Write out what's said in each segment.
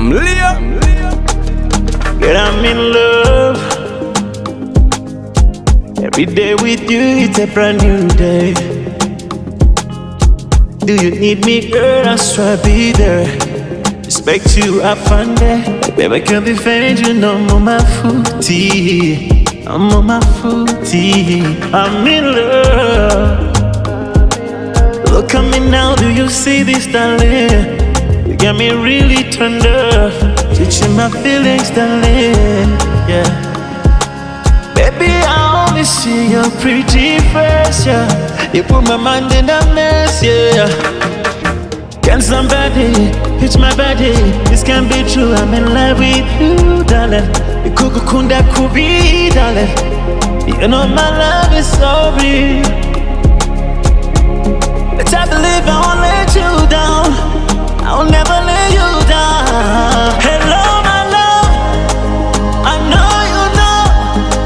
I'm Leo. Girl, I'm in love. Every day with you, it's a brand new day. Do you need me, girl? I'll try to be there. Respect you, I find that. Baby, I can't be faint, you know I'm on my footy. I'm on my footy. I'm in love. Look at me now, do you see this, darling? You got me really turned up. Teaching my feelings, darling. Yeah. Baby, I only see your pretty face, yeah. You put my mind in a mess, yeah. Can somebody hit my body? This can't be true, I'm in love with you, darling. You kukukunda kubi, darling. You know my love is so real. But I believe I won't let you down. I'll never let you down. Hello, my love. I know you know.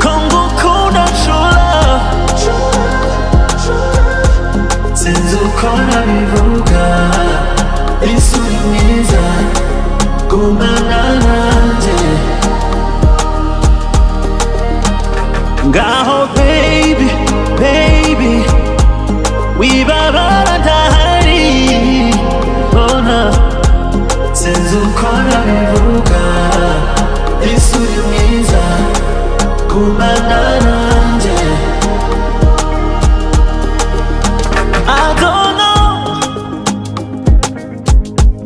Kongo kuna true love. Since ukona vivuga, isumiza kumananje. Ngaho baby, baby, we babara dahari. Oh no, since ukona vivuga, isumiza kumananje.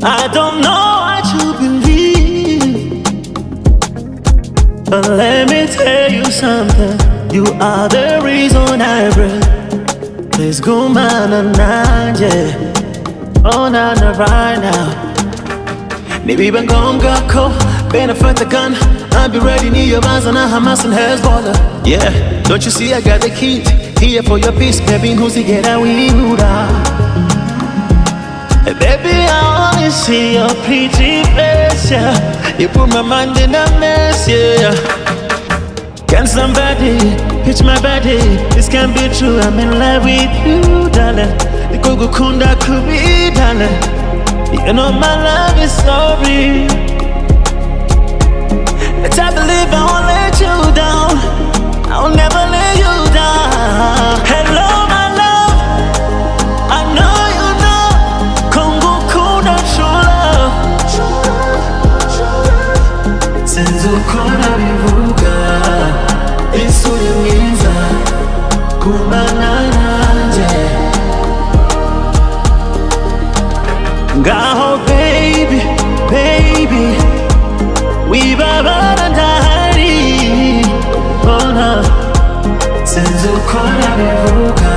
I don't know what you believe, but let me tell you something. You are the reason I breathe. Please go man and yeah. Oh na na right now. Maybe when gone got cold, benefit the gun. I'll be ready near your eyes and Hamas and Hezbollah. Yeah, don't you see I got the keys here for your peace, baby. Who's he get out we Hey, baby, I only see your pretty face, yeah. You put my mind in a mess, yeah. Can somebody pitch my body? This can't be true, I'm in love with you, darling. The Gogo Kunda Kubi, darling. You know my love is so real. But I believe I won't let you down. I'll never let you down. Hello, my love. I know you know. Kongo kuna true love. Since ukona vivuga, isumiza kumananje. Ngaho baby, baby, we babara dahari. Oh no, since ukona vivuga.